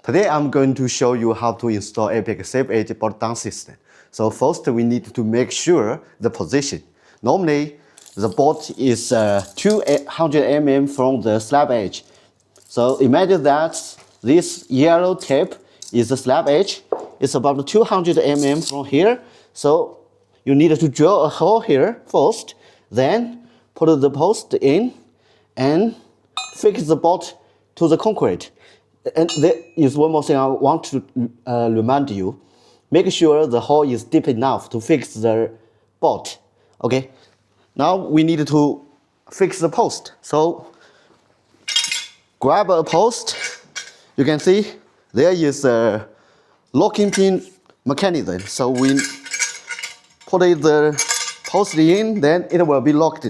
Today I'm going to show you how to install APAC SafeEdge bolt-down system. So first we need to make sure the position. Normally the bolt is 200 mm from the slab edge. So imagine that this yellow tape is the slab edge. It's about 200 mm from here. So you need to drill a hole here first, then put the post in and fix the bolt to the concrete. And there is one more thing I want to remind you. Make sure the hole is deep enough to fix the bolt. Okay. Now we need to fix the post. So grab a post. You can see there is a locking pin mechanism. So we put the post in, then it will be locked.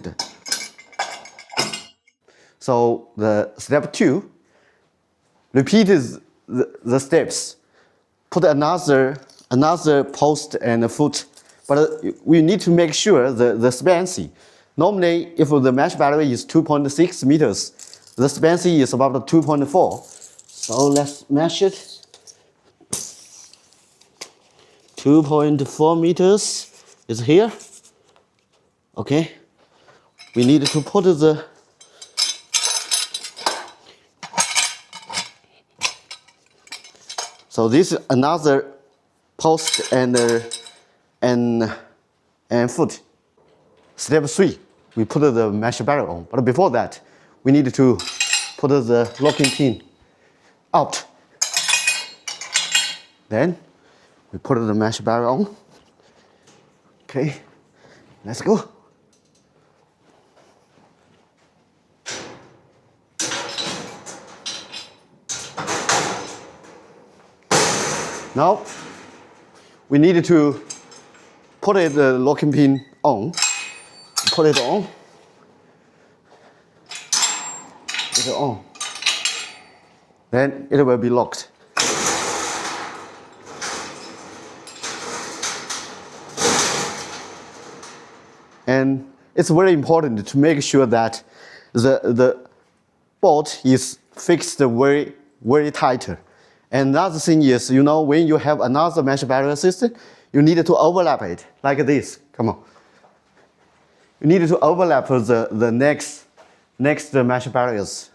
So the step 2. Repeat the steps. Put another post and a foot, but we need to make sure the spancy. Normally, if the mesh battery is 2.6 meters, the spancy is about 2.4. So let's mesh it. 2.4 meters is here. Okay. We need to put the So this is another post and foot. Step 3, we put the mesh barrier on. But before that, we need to put the locking pin out. Then we put the mesh barrier on. Okay, let's go. Now, we need to put the locking pin on. Put it on. Put it on. Then it will be locked. And it's very important to make sure that the bolt is fixed very, very tight. And another thing is, when you have another mesh barrier system, you need to overlap it, like this. Come on. You need to overlap the next mesh barriers.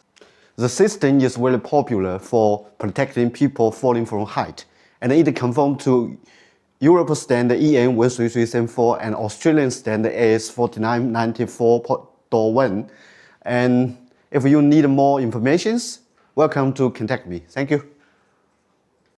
The system is very popular for protecting people falling from height. And it conforms to Europe standard EN 13374 and Australian standard AS 4994.1. And if you need more information, welcome to contact me. Thank you.